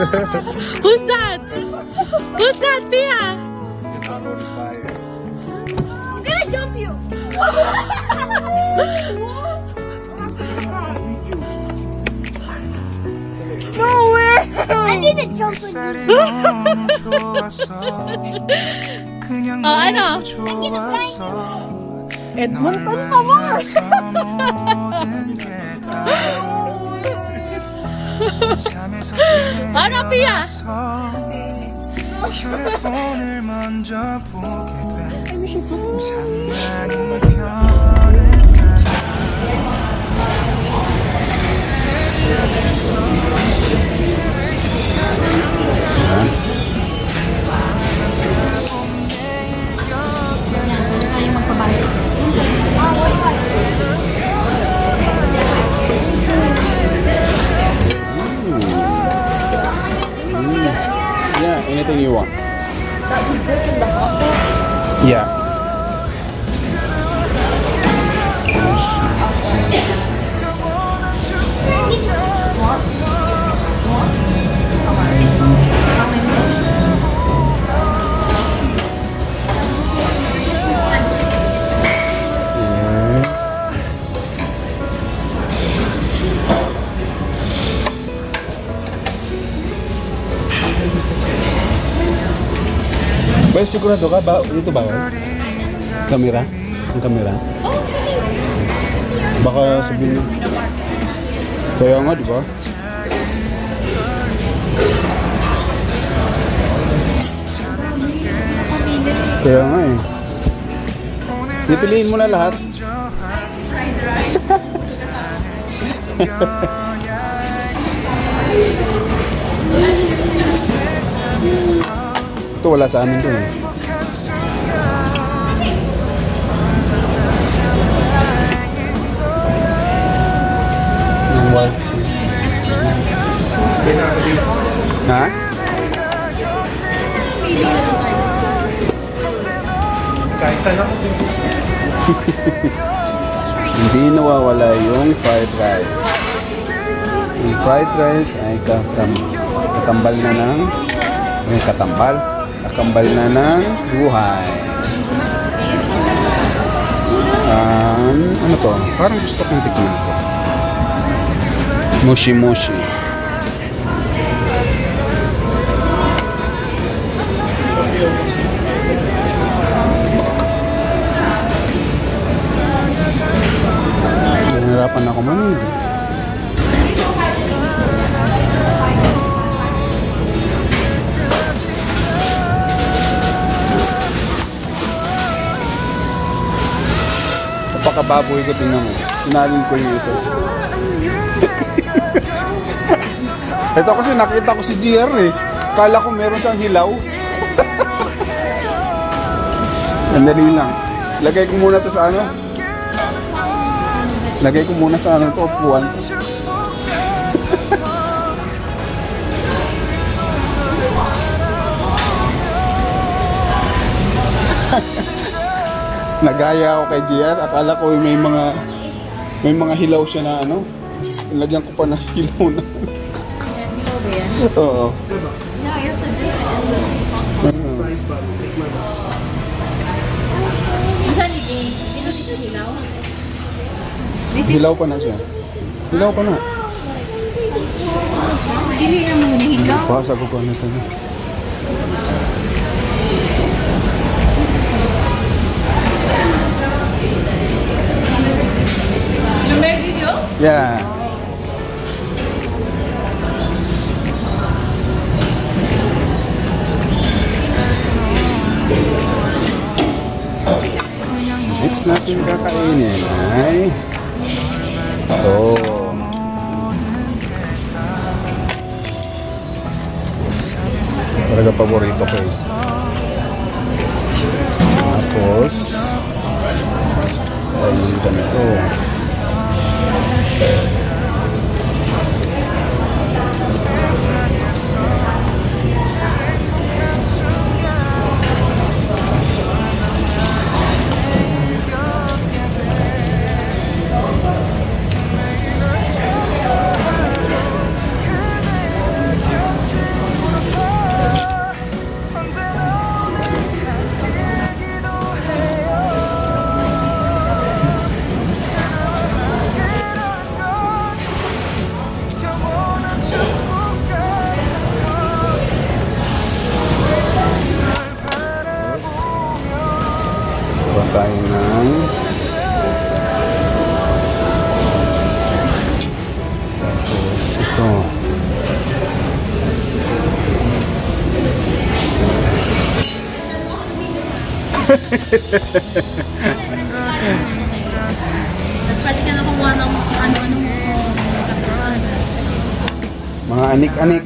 Who's that? Who's that, Pia? I'm gonna jump you. No way. I need to jump with you. Ano? Edmonton naman. Ano, Pia? 휴대폰을 먼저 보게 돼 장난이 Yeah, anything you want. Yeah. Ba, sigurado ka ba? Ito ba? Kamera? Ang kamera? Baka sabihin mo. Kaya nga, di ba? Kaya nga eh. Pipiliin mo na lahat. Ito wala sa amin to eh. Yung wife. Ha? Hindi nawawala yung fried rice. Yung fried rice ay katambal na ng kakambal na ng buhay. Ano to? Parang gusto kong tikman to. Mushi mushi. Nahirapan ako mamili. Pagkababoy ko, tingnan mo. Sinalin ko yung ito. Ito kasi nakita ko si GR eh. Kala ko meron siyang hilaw. Sandali lang. Lagay ko muna to sa ano. Lagay ko muna sa ano ito, upuan. Nagaya ako kay GR. Akala ko may mga hilaw siya na ano. Lagyan ko pa na hilaw na. Hilaw ba yan? Oo. Yeah, you have to do it. Saan hindi? Dito dito hilaw? Hilaw pa na siya. Hilaw pa na. Dili na mo hilaw. Pasa ko na ito. You made video? Yeah. Next natin kakainin ay ito. Talaga paborito ko eh. Tapos ay ganito. tayo ng tapos ito. Tapos pwede ka na kumuha ng ano-ano mo. Mga anik-anik.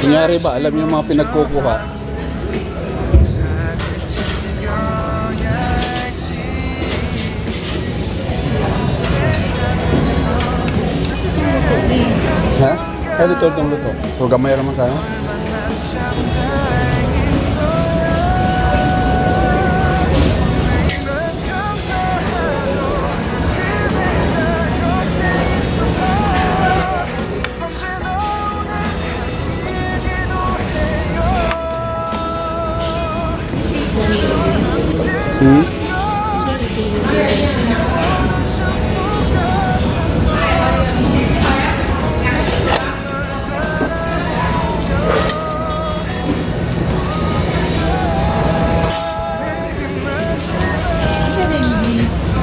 Kunyari ba, alam niyo yung mga pinagkukuha? Ha? Ay, luto itong luto. Huwag gamay naman kayo.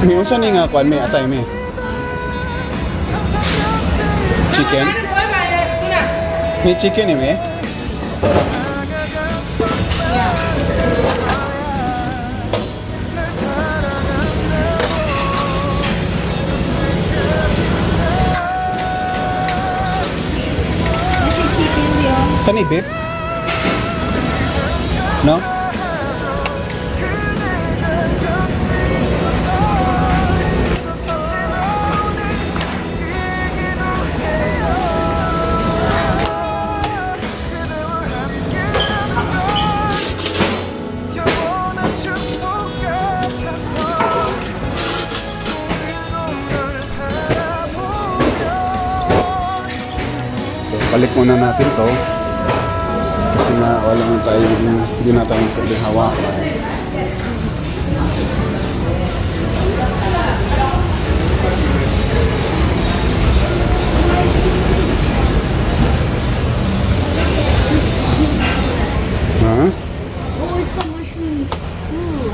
May unsa ni nga kwan may atay may chicken? May chicken ni may? Kani beef? No? Balik muna natin to kasi nga wala na tayong hindi na tayo pwede hawakan. Ha? Oh, it's the mushrooms. Ooh.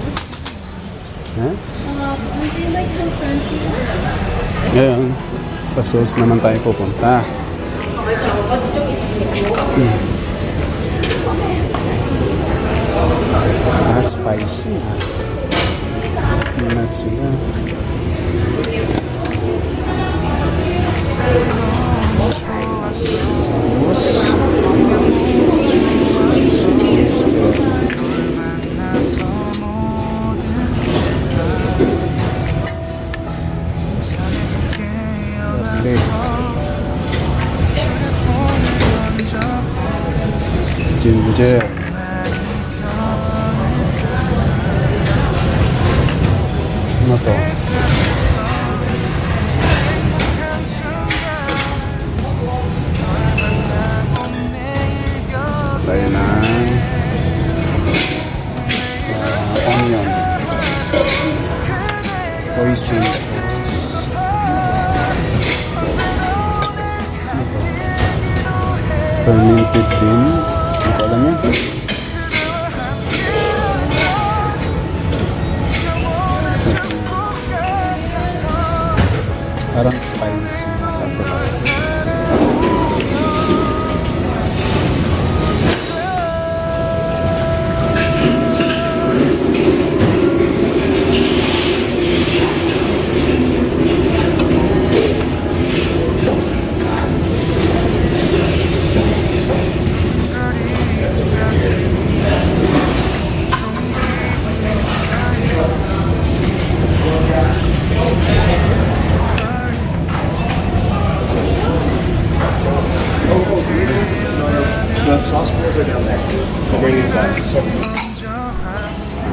Ha? Would you like some crunchy? Ngayon, sa sauce naman tayo pupunta. Not spicy. Not sila. Ginger. Ano to? Tayo na onion. Hoisin. Fermented bean. Hindi ko alam yun. Parang spicy.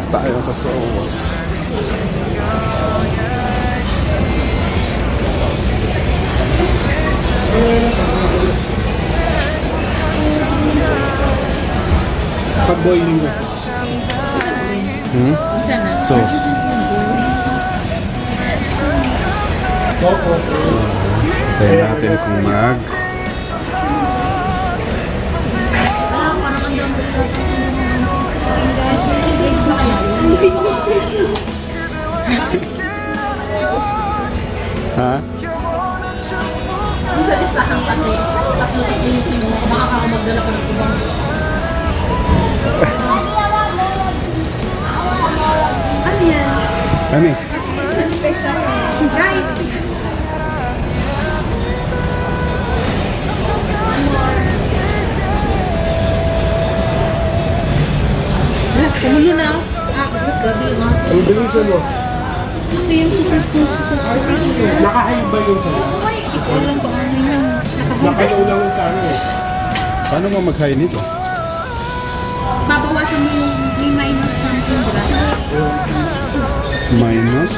Tayo sa sauce. Pag-boiling mo. Sauce. Tayo natin kung Ha? Kung sa listahan kasi, tatlo-tatlo yung piso. Baka ako magdala ko ng ibang. Ano yan? Kami. Guys, Kumulo na ako. Grabe yung mga. Ang bilisan mo. ito yung super RPG. Naka-high ba yun sa'yo? Walang pa ano yun. Naka-low lang yun sa ano eh. Paano mo mag-high nito? Babawasan mo yung may minus something, diba? Minus?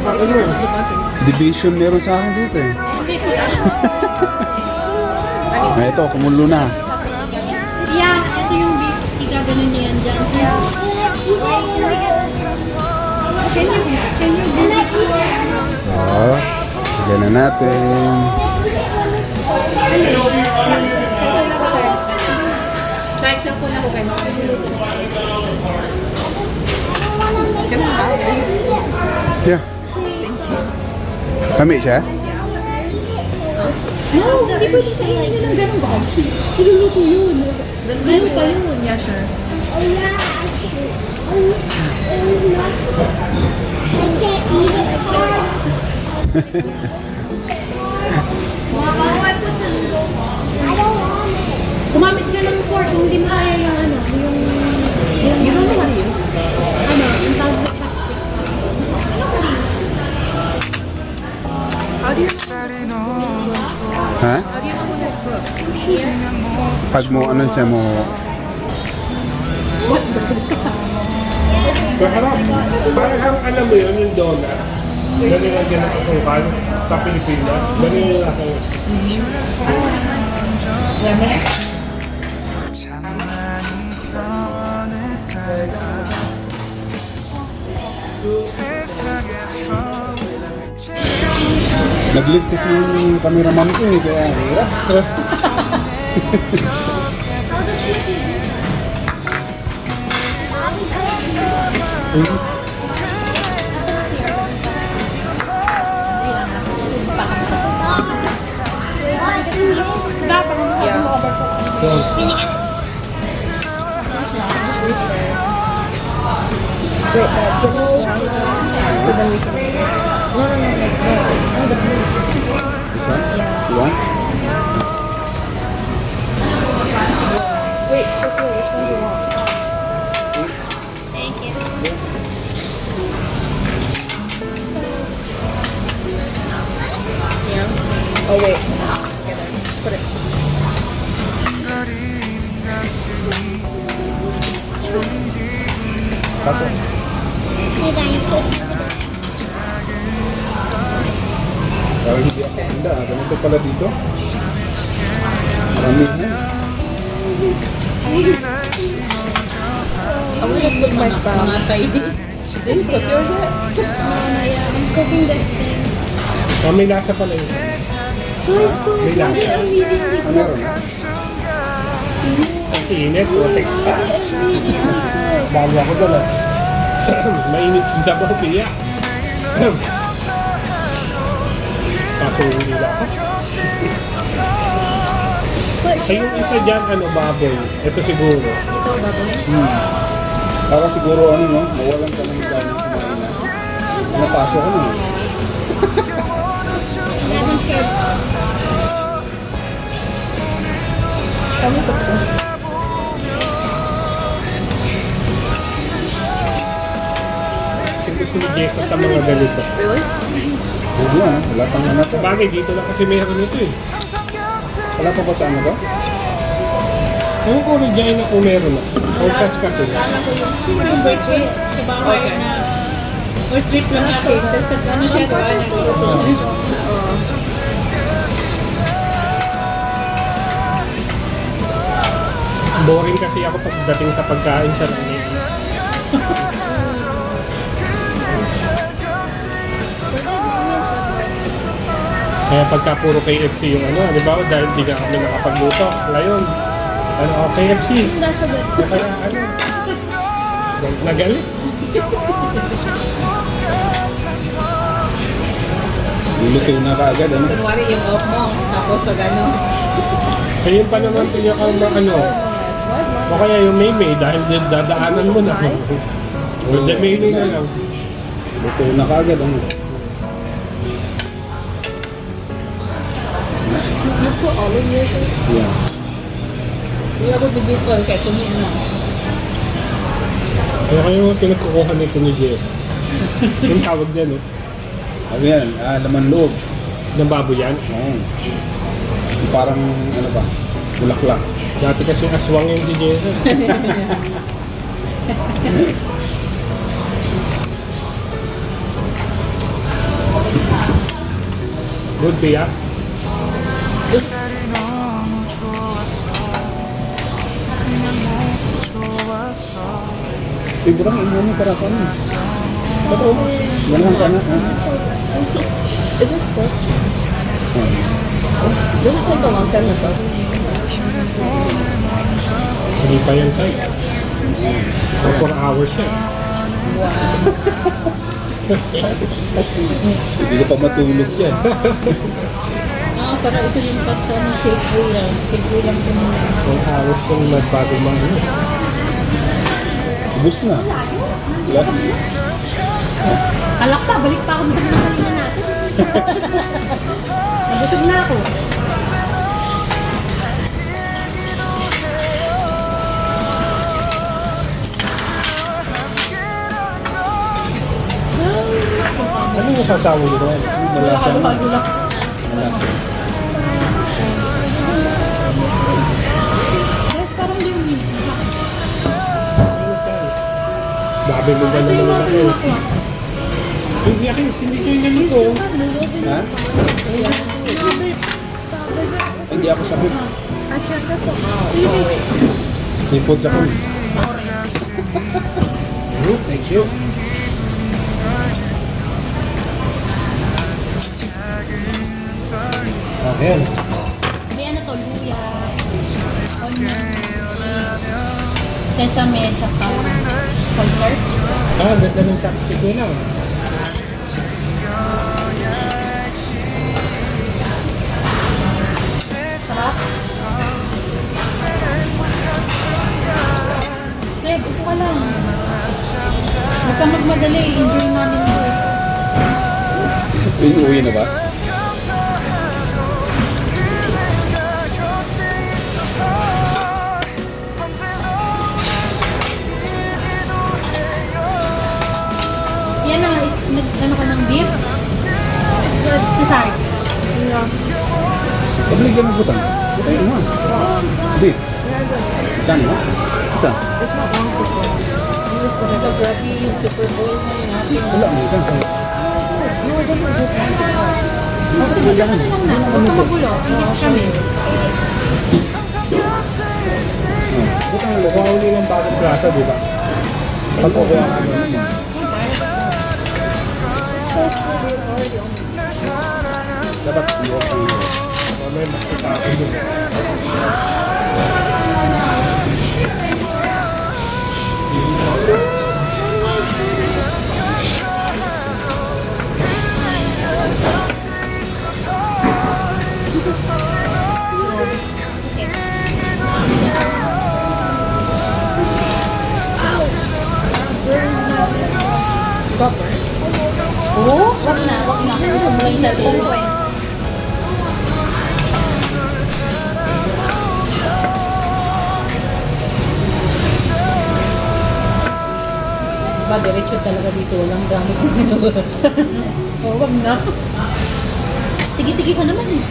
Ano yun? Division meron sa akin dito eh. Ah, ito, kumulo na. Yeah, ito yung big. Igaganon niya yan dyan. Can you So, sige na natin. Kahit sa po na ako kayo. Yeah. Kami siya? No, hindi ba siya hindi lang ganun ba? Siluluto yun. Ganun pa yun. Yeah, sure. Gumamit ka ng fork kung hindi mo kaya yung ano, yung You don't know how to use. ano, yung tawag sa chopstick. Ha? Pag mo, ano siya mo, Parang alam mo yun, yung donut. Ganun lang din ang kukal sa Pilipinas. Ganun yung ako. nag-lead kasi yung cameraman ko eh, kaya hirap. Isa? Dua? Wait, Sophia, which one do you want? Thank you. Yeah. Oh, wait. Put it. Kaso, dahil hindi ako handa, ganito pala dito. Maramihan. I'm gonna cook my sprouts. Mga tidy. Did you cook yours yet? I'm cooking this thing. May lasa pala yun. Guys, go May lasa. Ah, meron na. Ang init, putik. Bago ako doon ah. Mainit yung sabi ko piya. Kaso hindi lang ako. Ay, yung isa dyan, ano, baboy. Ito siguro. Para siguro ano no, mawalan ka ng ganang kumain na. Napasok ko na. Yes, I'm scared. Tell me cook them. Gusto ni Jessa sa mga ganito. Really? Huwag na, wala pang ano to. Bagay, dito lang kasi meron ito eh. Wala pa ba sa ano to? Ano ko rin dyan na kung meron na? O kas kasi. Okay. Or trip lang natin. Tapos nag-ano siya, gawa nag-iluto siya. Oo. Boring kasi ako pagdating sa pagkain siya lang eh. Kaya pagka puro KFC yung ano, di ba? Dahil di ka kami nakapagluto. Ngayon, Ano, KFC. Nasa doon. Kaya ano, nagalit. Luluto na kaagad, ano? Kunwari yung off mo, tapos pag ano, Kaya yun pa naman pinakang ano, o kaya yung Maymay dahil dadaanan mo na. O the Maymay na lang. Luto na kaagad, ano? look for all of you. Yeah. Hindi ako dibukol kaya kumain na. Kaya kayo yung pinagkukuha nito ni Jeff. Yung tawag dyan eh. Ano yan? Laman loob. Ng baboy yan. Oo. Parang, ano ba? Bulaklak. Dati kasi aswang yung si Jeff. Good, Pia. 햇살이 너무 좋았어 그냥 너무 좋았어 Ibrang imo para pa na. Ganun ka na. Is this pork? Does it take a long time to cook? Hindi pa yan sa'yo. 4 hours yan. Hindi ka pa matulog yan. Ah, para ito yung cut sa mga shakeaway lang. Shakeaway lang sa mga. 4 hours yung nagbago mga ano. Ubus na. Wala. Kalak pa, balik pa ako sa pinagalingan natin. Nabusog na ako. Ano yung sasawa nito? Malasa. Malasa. Yes, parang hindi yung meat. Sabi mo ba Ito naman yung mga ako? pinakuha. Hindi ako, hindi ko yung ganito. Ha? Hindi ako sabit. Seafood sa kami. Thank you. Okay yan. May ano to, luya, onion, sesame, tsaka cornstarch. Ah, ganda ng chopstick ko lang. Sarap. Sir, upo ka lang. Huwag kang magmadali. Enjoy namin ito. Inuwi na ba? Yan na, nag-ano ka ng beef? Decide. Pabligyan mo butang. Butang mo. Beef. Ikan mo. Isa. It's not long to cook. You just put it grabe yung Super Bowl na yung ating. Wala mo ikan. No, it doesn't look like that. Kasi magkano lang na. Huwag ka magulo. Hindi ko kami. Butang mo, kung uli ng bagong plato, di ba? Pag okay ang ano. Dapat iwas ang Mamaya makita ako dun. Oo? Wag na. Wag na. May cellphone ko eh. Diba, diretso talaga dito. Walang gamit. Oo, wag na. Tigi-tigisan naman eh.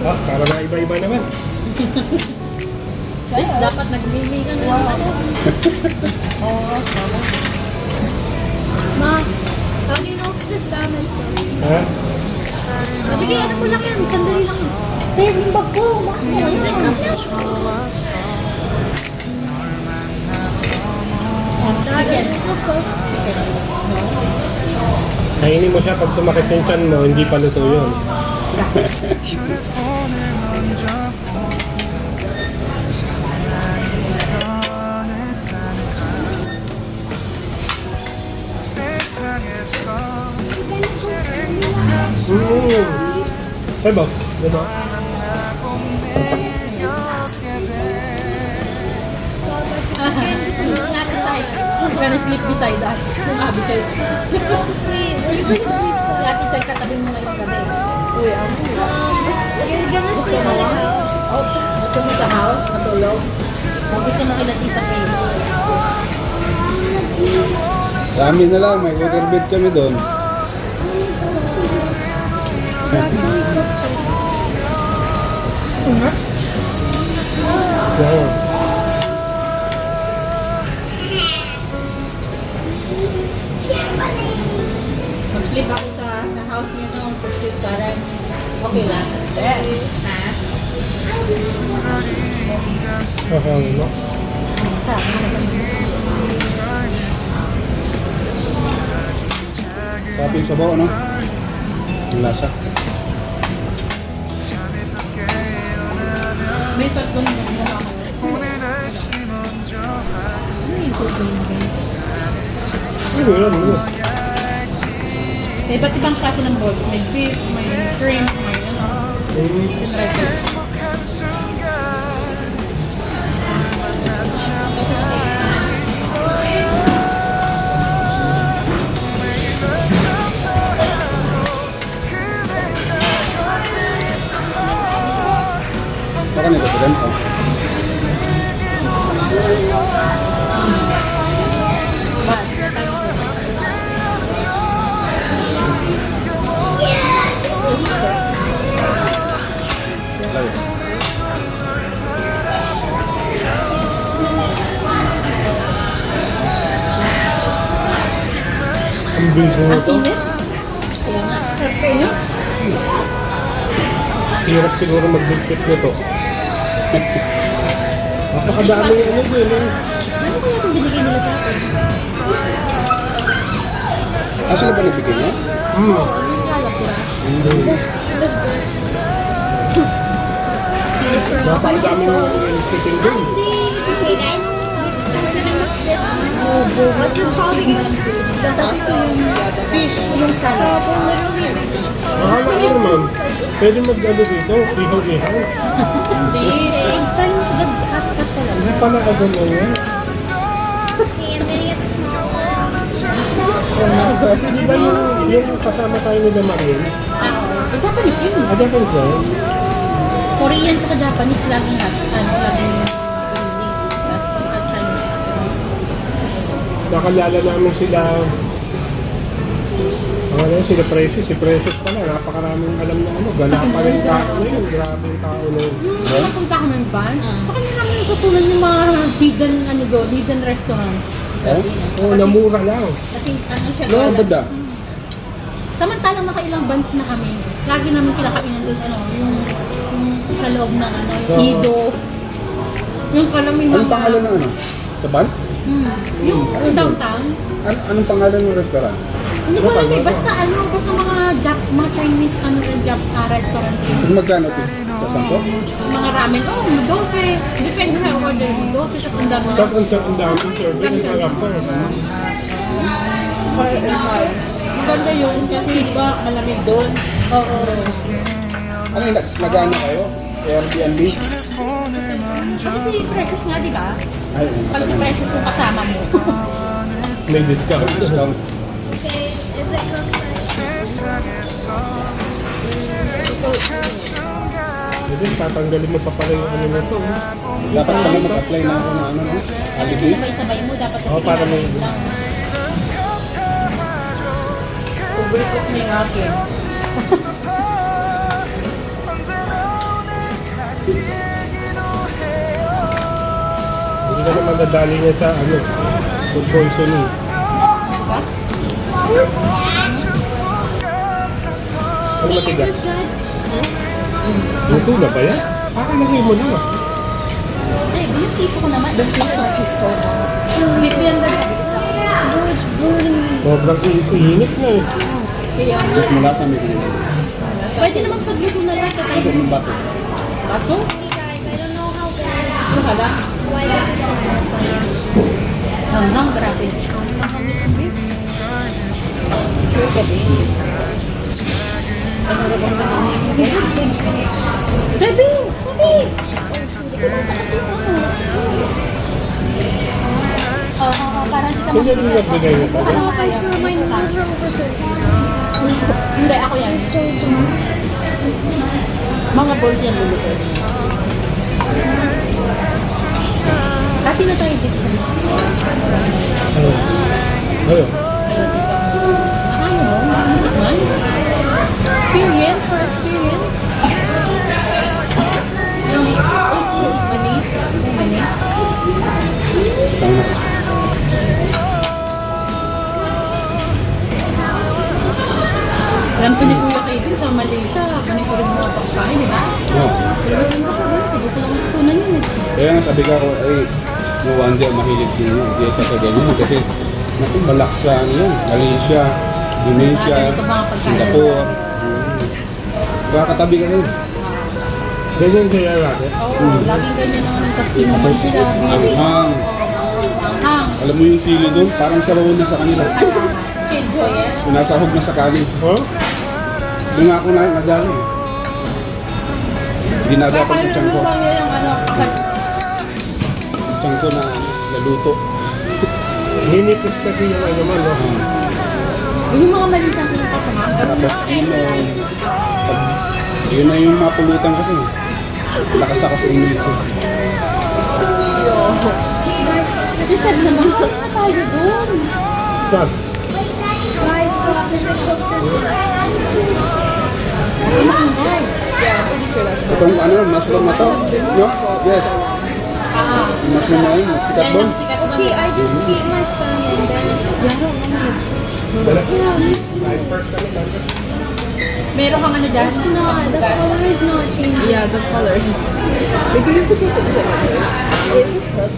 Ah, para na iba-iba naman. Guys, dapat nag-mimi ka na ng ano. Ma, how do you know if this Spanish? Ha? Sige, ano ko lang yan. Sandali lang. Save yung bag ko. 좋았어 Lagyan. Kainin mo siya pag sumakit yung tiyan mo, hindi pa luto yun. 휴대폰을 먼저 세상에서 제일 행복한 Diba? Diba? 만나고 매일 겪게 돼 Gonna sleep beside us. Beside us. Dati sa katabi mo ngayong gabi. Uy, You're gonna sleep on the house. Oh, gusto mo sa house, matulog. Mag-isa mo kila Tita Faye. Sa amin na lang, may waterbed kami doon. Wow. Mag-sleep ako sa house niya noon. Pag-sleep ka rin. Okay lang. Ha? Okay, no? Sabi yung sabaw, ano? Ang lasa. 잠에서 깨어나면 May sauce doon yung mukha ko. 오늘 날씨 먼저 Ano yung sauce doon? Ano yun? Ano? May iba't ibang klase ng bowl. May beef, may shrimp, may Mm. chicken rice. 행복한 순간 Saka nito, doon pa. Ang bigo Ang ito. init. Kaya nga. Kaya nyo? Hirap siguro mag-biscuit nito. Napakadami ano dun. Eh. Ano kaya itong binigay nila sa akin? Asa na ba nasikin niya? Mm. Ano sa Alapura? Napakadami ng chicken dun. Hey guys, what's this called again? Tapos ito yung fish, yung salad. Akala ko naman, pwede mag-ano dito, ihaw-ihaw. Hindi. Try mo sila cut-cut ka lang. Hindi pala ako na yan. Hey, I'm gonna get the small Kasi di ba yung kasama tayo ni Damarin? Japanese yun. Ada ka ba? Korean tsaka Japanese laging laging tapos pagka Chinese. Nakalala namin sila. Ano yun, sila Precious. Si Precious pala, napakaraming alam na ano. Gala pa rin tao na yun. Grabe yung tao na yun. Yung napunta ko ng van, sa kanya namin natutunan yung mga hidden restaurant. Oo, namura lang. Kasi ano siya, No, banda. samantalang nakailang band na kami, lagi namin kinakainan doon, yung sa loob ng yung Ido. Yung pala may Anong pangalan ng ano? Sa ban? Yung downtown. Anong pangalan ng restaurant? Hindi ko alam eh, basta mga Chinese restaurant yun. Kung magkano ito? Sa 10? Mga ramen, dofe. Depende sa order mo, dofe sa kung dami. Tapos ang daming service, ang sarap pa. Maganda yun kasi iba malamig doon. Oo. Ano yung nag-ano kayo? Airbnb? Kasi precious nga, di ba? Ay, Pag si precious yung kasama mo. May discount. discount. Okay, is it cooked? 세상에서 제일 행복한 순간 Hindi, tatanggalin mo pa pala yung ano na to. Dapat kami mag-apply na ako na ano, no? Kasi Holiday. sinabay-sabay mo, dapat kasi Oo, para may- lang. Overcook na yung akin. 있어서 언제나 오늘 같기도 해요 Hindi ka naman nadali niya sa ano, food poisoning. Diba? 축복 같아서 Ano The matigas? air is good. Luto na ba yan? Lagay mo na. Yung tipo ko naman. This looks like she's so hot. Maybe I'm gonna... Oh, it's burning. Sobrang init na eh. Kaya nga. Mas mula sa may pinili. Pwede naman pagluto na lang sa Ito tayo. yung bato. Kaso? Guys, I don't know how bad. Ano ka lang? Why this is so hot. Hanggang grabe. Sure ka din. Sabi! Parang di ka Sino yung nagbigay nito? Guys, remind me, what's wrong with her? Hindi, ako yan. So small. Mga balls yan lulutos. Dati na tayo dito. Ano? Ano? Ano mo? Tikman? Experience for experience. Yung mani. Yung mani. Tama na. Alam ko ni Kuya Kevin sa Malaysia. Ganito rin mga pagkain, di ba? No. Pero saan ka sa ganito? Dito lang tutunan yun eh. Kaya nga sabi ko ako, ay, no wonder mahilig siya yun. Hindi sa ganyan. Kasi, naku, malak siya, ano yun, Malaysia, Indonesia, Mga ganito mga pagkain. Singapore. Baka katabi ka rin. Ganyan kaya natin. Oo, laging ganyan naman. Tapos inuman sila. Anghang. Hang. Alam mo yung sili doon? Parang sabaw na sa kanila. Kid boy eh. Sinasahog na sa kanin. Oh? Doon nga ako nadali. Ginagawa ko sa tiyan ko. Yung ano, Tiyan ko na naluto. Hinipis kasi yung ano man. No? yung mga malitang kasama. Tapos yun na yung mapulutan kasi. Lakas ako sa inyo ko. Kasi sabi naman, ano na tayo doon? Saan? Guys, cook this and cook this. Inaangay. Itong ano, mushroom na to? No? Yes. Mushroom na yun. Sikat Yan doon. ang sikat doon. Okay, I just keep my spoon in there. Meron kang ano dyan? It's not, the color is not changing. Yeah, the color. Maybe you're supposed to eat it like this. Is this cooked?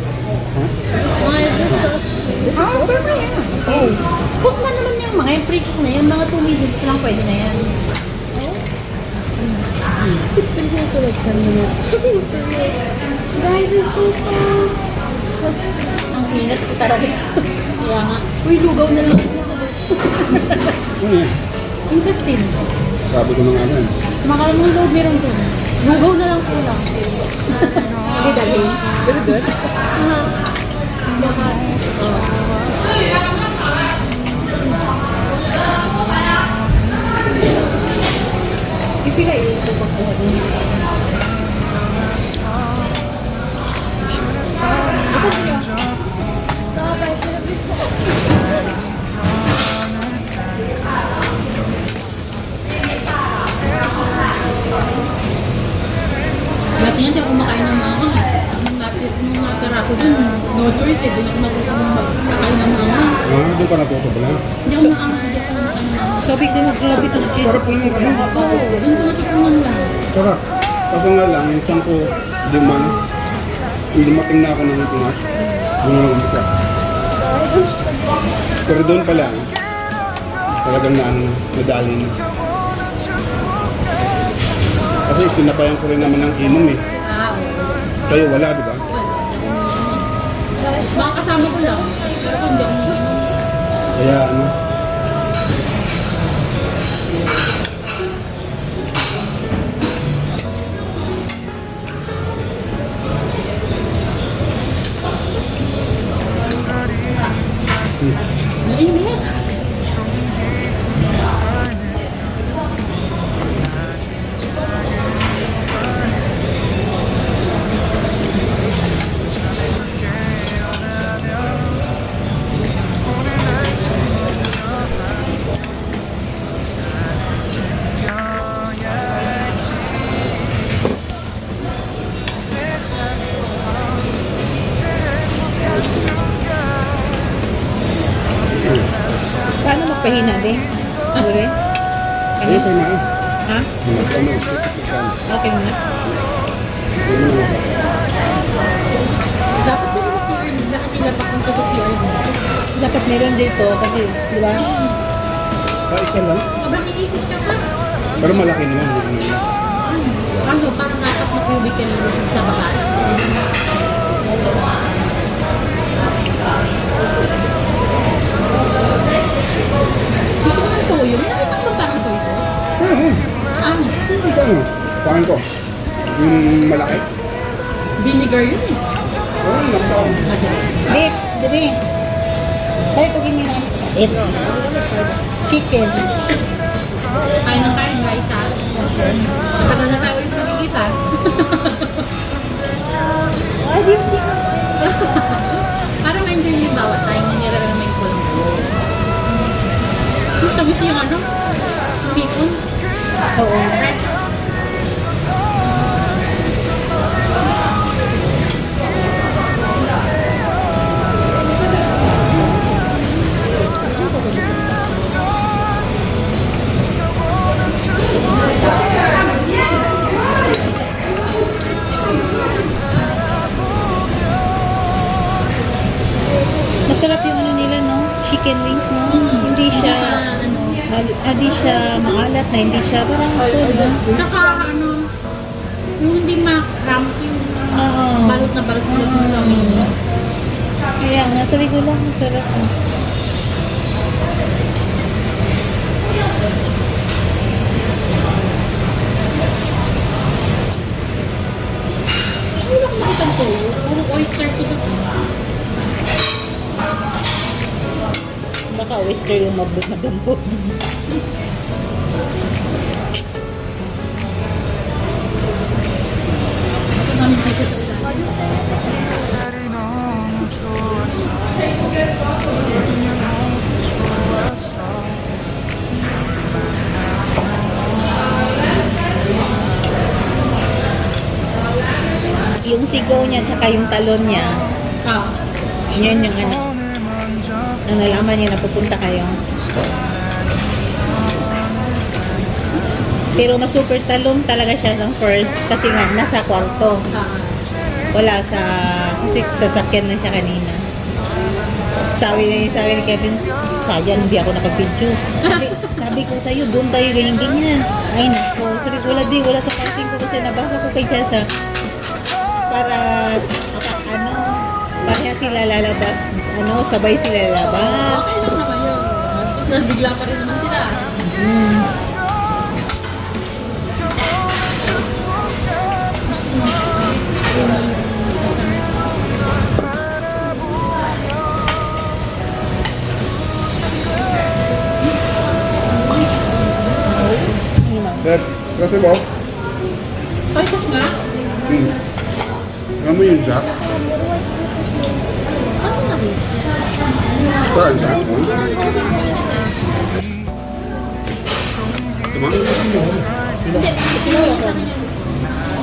Why is this cooked? Cook na naman yung mga yung pre-cook na yan. Mga 2 minutes lang pwede na yan. It's been here for like 10 minutes. Guys, it's so soft. Ang inat ko talaga. Kaya nga. Uy, lugaw na lang sila sa loob. Ano yan? Intestine. Sabi ko na nga yan. Makalang loob meron doon. Lugaw na lang po lang. Hindi dali. Is it good? Kasi like, ito pa ko. Stop, I should have been Dati yan, di ako kumakain ng mga. Nung natira ko dun, no choice eh. Doon ako natutulong magkain ng mga. Doon ka natuto pala. Hindi ako naangat, hindi ako kumakain ng mga. Sabi ko na grabe ito sa cheese. Sarap lang yung ano. Oo, doon ko natutunan lang. Sarap. Kaso nga lang, yung tiyan ko, hindi man, yung dumating na ako ng Pinas, doon na umpisa. Pero doon pa lang, talagang na, ano, nadali na. Kasi sinapayan ko rin naman ng inom eh. Ah, oo. Kayo wala, di ba? Mga kasama ko lang. Pero kung hindi ako naiinom. Kaya ano, Nainit. Paano magpahina din? Ure? ayun pa na. Ha? Okay na. Dapat din sa CR, lahat nila papunta sa CR. Dapat meron dito kasi, di ba? Isa lang. Sobrang iikot siya pa. Pero malaki naman. Ano, parang dapat na cubicle sa baba. Gusto mo ng toyo? May nakita ko parang soy sauce. Ah, Isa ano? Paano ko? Yung malaki? vinegar yun eh. Dip, dibi. Kaya ito gini na. It. Chicken. Kain ng kain guys ha. Matagal na tayo ulit nakikita. Para ma-enjoy yung bawat tayo na nirarami yung kulang ko. Ang tamis yung ano? Tipon. Oo. Masarap yung ano nila, no? Chicken wings, no? Hindi siya, hindi siya maalat na, hindi siya parang food, no? Tsaka ano, yung hindi ma-cramp yung Oo. balot na balot ulit mo sa menu. Kaya nga, sabi ko lang, masarap. Wala ko nakita ko. Puro oyster sauce. Baka oyster yung magambot. Ito namin dito sa 햇살이 너무 좋았어 그냥 너무 좋았어 Yung sigaw niya, tsaka yung talon niya, Ah. yun yung ano, 오늘 먼저 nang nalaman niya na pupunta kayo. Pero mas super talon talaga siya ng first kasi nga nasa kwarto. Wala sa, kasi sasakyan na siya kanina. Sabi ni Kevin, sayang hindi ako nakapidyo. Sabi ko sa'yo, doon tayo ganyan-ganyan. Ay nako, sabi ko wala sa parking ko kasi nabasa ko kay Jessa. Para, pareha sila lalabas, sabay sila lalabas. Okay lang naman yun. At least nabigla pa rin naman sila. Dad, kasi mo? Soy sauce nga? Alam mo yung jack? Ano na rin? Saan jack? Tumang? Kinuha ko.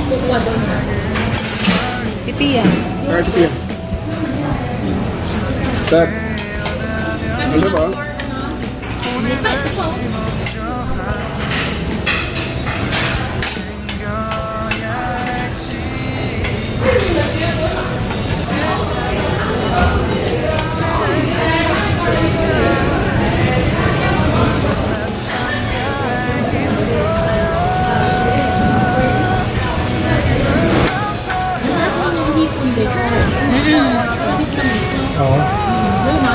Kukuha doon. Si Pia. Kaya si Pia. Dad, ano ba? Hindi pa, ito po. Masarap ko yung hipon din. Matamis lang ito. Oo. Luma.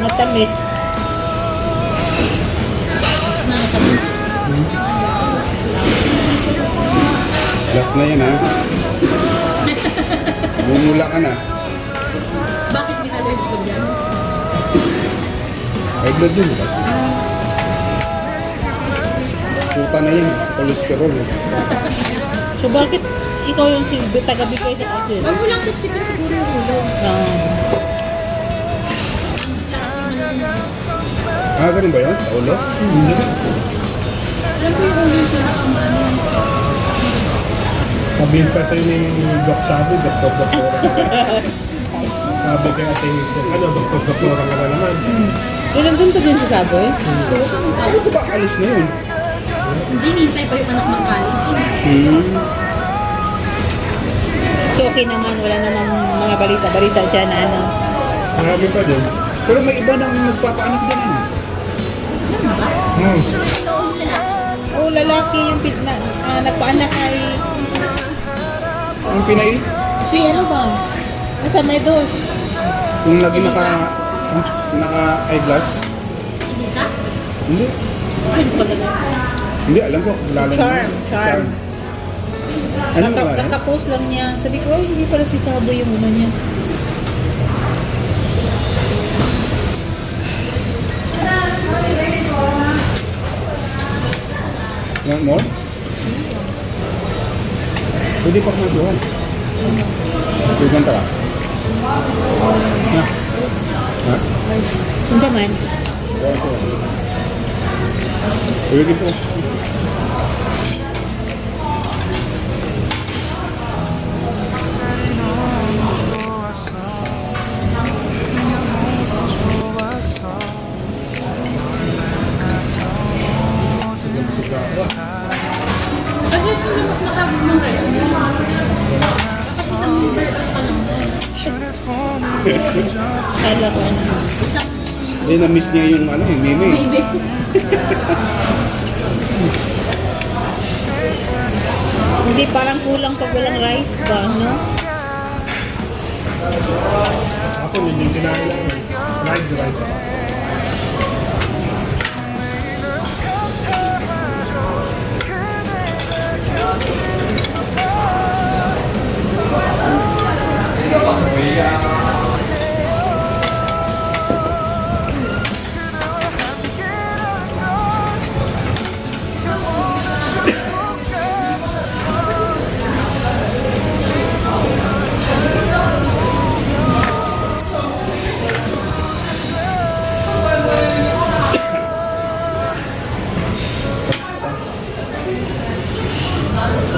Matamis. Na matamis. Last na yan ha. Bumula ka na. Bakit may allergy ka dyan? High blood yun, diba? Puta na yun, cholesterol. So bakit ikaw yung taga-bigay sa akin? Huwag mo lang sisipin siguro yung ulo. Ganun ba yun? Sa ulo? Alam ko yung ulo yung pinakamano. Sabihin pa sa'yo ni Doc Sabi, doktor. Sabi kay Ate Hazel, ano, doktor-doktoran ka na naman. Ilan din pa din sa Saboy? Ano ko ba alis na yun? Hindi, nintay pa yung anak ng college. So okay naman, wala namang mga balita-balita dyan na ano. Marami pa din. Pero may iba nang nagpapaanak din ano. Oh, lalaki yung nagpaanak ay Ang Pinay, si ano ba? Nasa Medos. yung lagi naka-eyeglass. Elisa? Hindi. Ay, hindi ko alam. Hindi, alam ko. Kilala niyo. Charm. Ano ba yan? Kakapost lang niya. Sabi ko, "Ay, hindi pala si Saboy yung ano niya." Yan, more? Pwede pa kung doon. Pwede ka. Na. Ha? Unsa man? Pwede po. 햇살이 너무 좋았어 너무 좋았어 널 만나서 모든 Kasi hindi mas nakagod ng resume. Isang number pa lang doon. 휴대폰을 던져 Kala ko ano. Isang Hindi, na-miss niya yung ano eh, meme. baby. Hindi parang kulang pag walang rice ba, no? Ako, hindi kinain lang. Fried rice.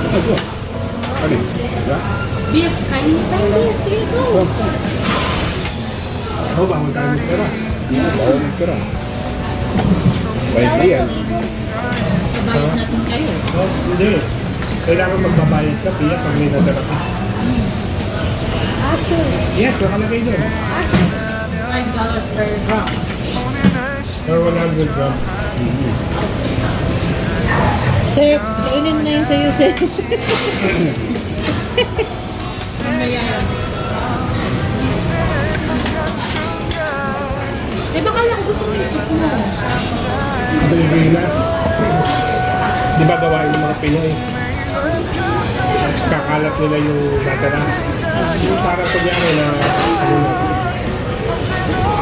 Ano? Ano? Diba? Beef, kain mo tayo beef. Sige, go. Ako, bawal tayo ng pera. Bawal ng pera. Bayad na yan. Kabayad natin kayo. Oh, hindi. Kailangan magbabayad ka, Pia, pag may nadala ka. Yes, nakalagay doon. $5 per gram. Or 100 gram. Sir, kaunin na yun sa'yo, sir. Bayaran. Eh, baka lang gusto mo yung soup mo. Pilipinas. Di ba gawain ng mga Pinoy? Kakalat nila yung natara. Yung parang kunyari na ano na.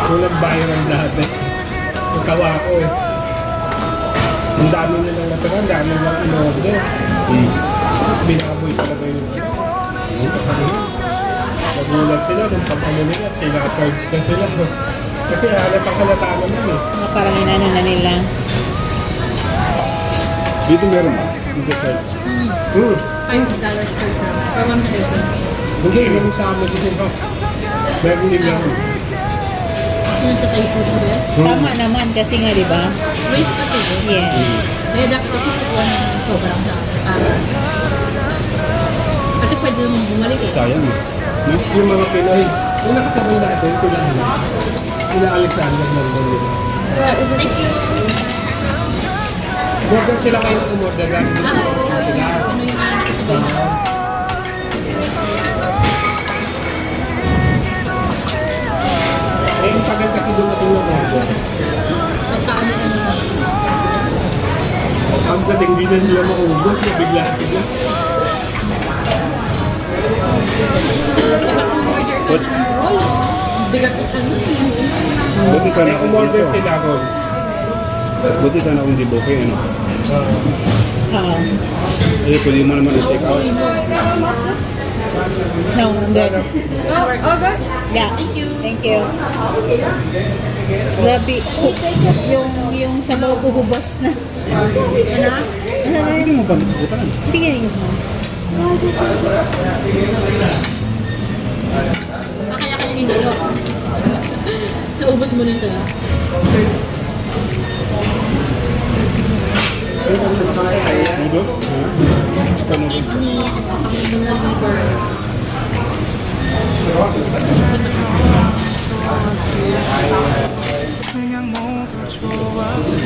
Kung nag-viral dati. Nagkawa ako eh. Ang dami nilang natara, ang dami nilang in-order. Binaboy talaga yung nagulat sila nung pag-ano nila, kina-charge na sila. Kasi hanap ang halata naman eh. Parang inano na nila. Dito meron ba? Nag-charge. Hmm. $5 per gram. Or 120. Hindi, yung sa amin din ba? Meron din lang. Yun sa tayo sushi ba? Tama naman kasi nga, di ba? Waste pati eh. Yeah. Kaya dapat ako kukuha ng sobrang para. Kasi pwede naman bumalik eh. Sayang eh. No? Yung mga Pinoy, yung nakasabay natin, sila ano, sila Alexander Nandon nila. Thank you. Order sila kayo umorder lang. Ano yung nakasabay? Eh, yung tagal kasi dumating ng order. Pagkaano-ano na. Ang dating di na nila maubos, bigla. Diba kung order ka ng rolls, bigat sa tiyan mo eh. Buti sana Eh, kung umorder ano to. sila rolls. Buti sana kung di buffet ano. Eh, pwede mo naman i-take out. No, good. Oh, good. Yeah. Thank you. Thank you. Grabe. Yung sa loob uhubos na. Ano? Hindi mo ba nabutan? Tingnan mo. Kaya kanya hindi mo rin sa'yo. Dito? Ito kidney at saka may liver. 그냥 모두 좋았어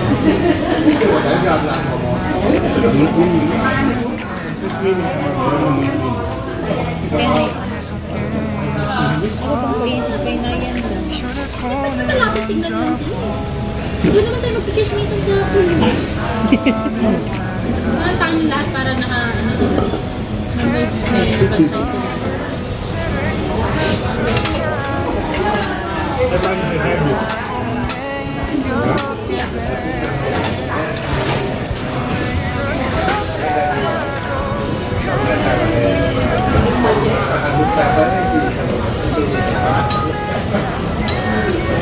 밤에서 깨어났어 휴대폰을 Malapit tignan lang sila. Doon naman tayo magkikismisan sa pool. Saan tayong lahat para naka, ano sila. May bantay sila. That's on the heavy.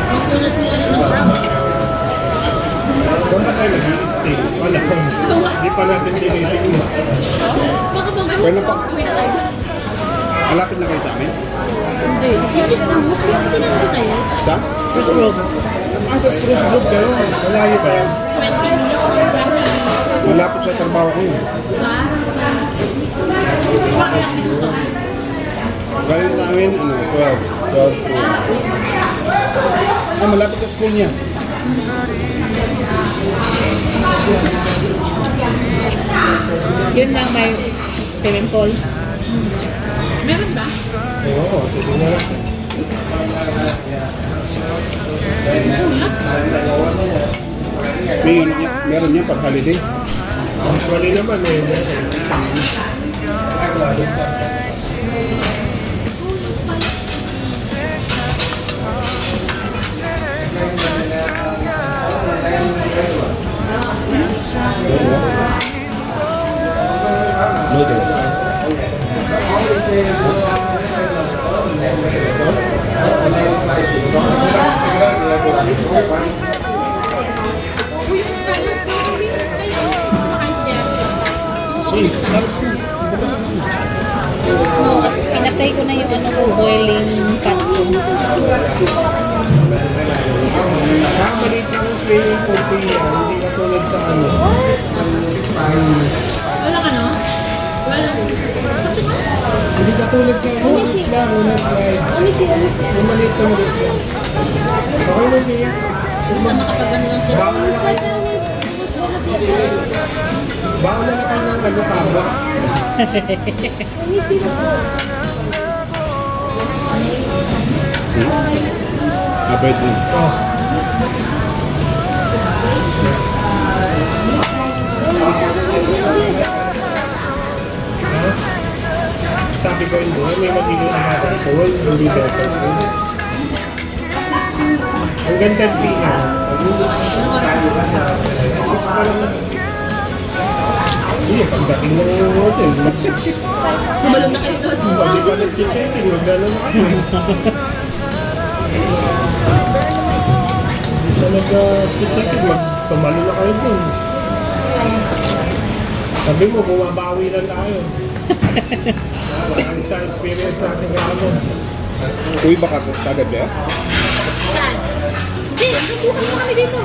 Ang tulad ni ano ng Bram. Kung ba tayo nag-i-stay? Wala. Hindi pa natin tinitingnan. Baka bang Pwede pa. uwi na tayo. Malapit na kayo sa amin? Hindi. Si Miss Bruce, yung sinabi sa'yo. Sa? Miss Bruce. Ah, sa Spruce Grove kayo. Malayo pa yan. 20 minutes or 20. Malapit sa trabaho ko yun. Ba? Baka ilang minuto. Galing sa amin, ano, 12. 12 to... Ah, malapit sa school niya. Yun lang may swimming pool. Meron ba? Oo, sige na. Meron niya pag holiday. Actually naman eh. Uy, yung Scarlett, kayo, kumakain si Jerry. Yung opening sa Pinatay ko na yung ano ko, boiling pot ko. Nakakaliit lang yung swimming pool ko yan. Hindi katulad sa ano. Wala ka, no? Wala. Hindi katulad sa ano. Isla, una slide. Yung maliit na maliit yan. Okay na siya. Basta makapagano lang sila. Bawal na kayo. Bawal na kayo ng nagkakaba. Abay din. Oh. Sabi ko hindi, may magiging amasan ko. Well, hindi better. Ang ganda ng pina. 6 pa lang. Sige, pagdating ng hotel, Sumalong na kayo doon. Hindi ka nag-check-in, magdala na kayo. Hindi ka nag-check-in, magpamalo na kayo dun. Sabi mo, bumabawi lang tayo. Marami sa experience natin kamo. Uy, baka kagad ba? Saan? Hindi, nagbukas mo kami dito.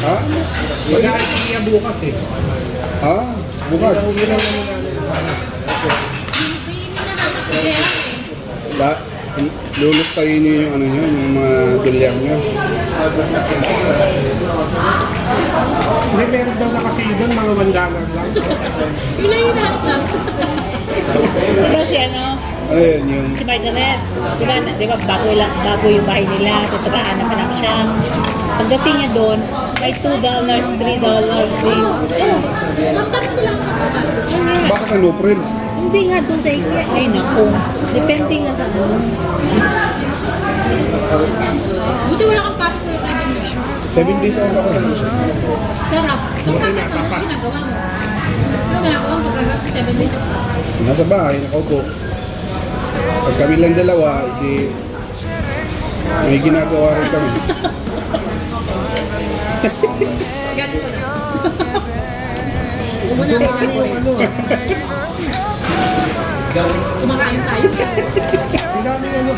Ha? Mag-aakiya bukas eh. Ha? Bukas. Uwi lang naman namin. May minahan at si Jerry. Ba, lulustayin niyo yung ano niyo, yung mga dolyar niyo. May meron daw na kasi doon, mga mandalan lang. Ilan yung lahat lang. Diba si ano, Ano yun, yung... si Margaret, diba bago yung bahay nila, tapos nakahanap pa lang siya. Pagdating niya doon, may $2, $3, Magkano sila makapapasok? Baka sa no frills. Hindi nga doon sa IKEA. Ay naku, depende nga sa ano. Buti wala kang pasok na 7 days ako ako. Sarap. Kung bakit ano ginagawa mo? Ano ginagawa mo pag 7 days? Nasa bahay, nakaupo. Pag kami lang dalawa, hindi... May ginagawa rin kami. Gets ko na. Umuna na ako. Kumakain tayo. Ang dami ano.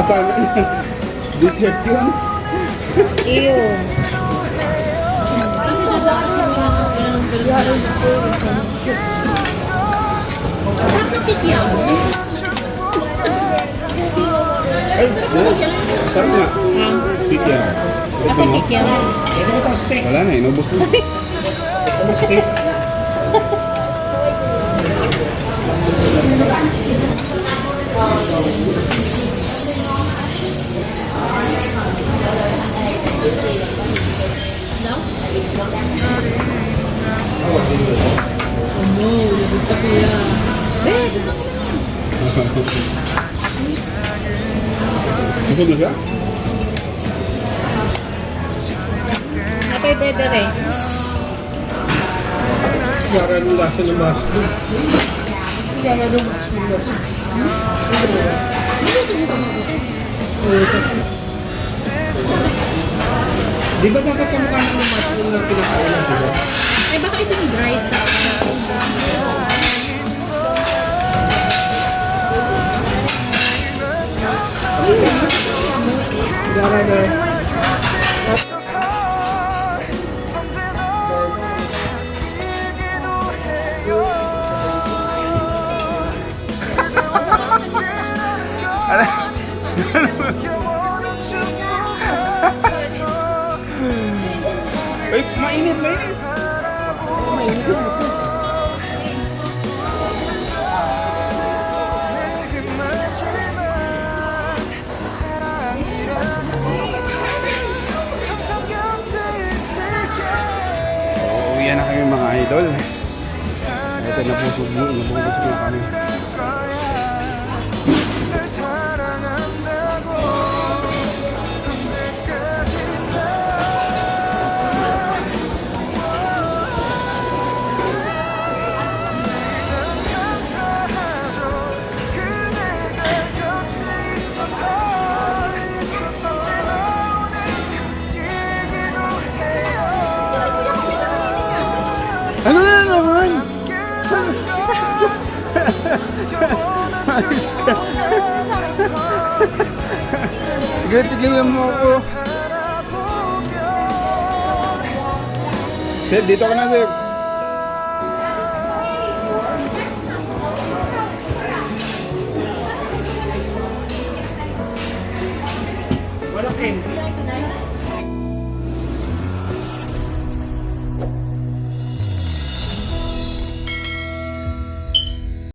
Paano yan? Dessert yun? Iyo. Kasi dadaan sa mga ganun. Sarap ng kikiam. Ay, sarap nga. Kikya. Kasi kikyan. Ito ko itong steak. Wala na, inubos mo. Ito mo steak. Busog na siya? Napay brother eh. Para ng lasa ng mushroom. Para ng Di ba dapat kamukha ng mushroom na pinakain natin? Diba? Eh baka ito yung dried na. Para na 있어서 언제나 이기도 해요 영원한 춤 같아서 Ay, mainit, mainit. 내게 마지막 사랑이라고 항상 곁에 있을게 So, uwi na kami mga idol. Ito na po nabubusog na kami. 널 사랑한다고 언제까지나 감사하죠 그대가 곁에 있어서 언제나 오늘 얘기도 해요 Ano na naman? Ayos ka. Tigil-tigilan mo ako. Sir, dito ka na, sir.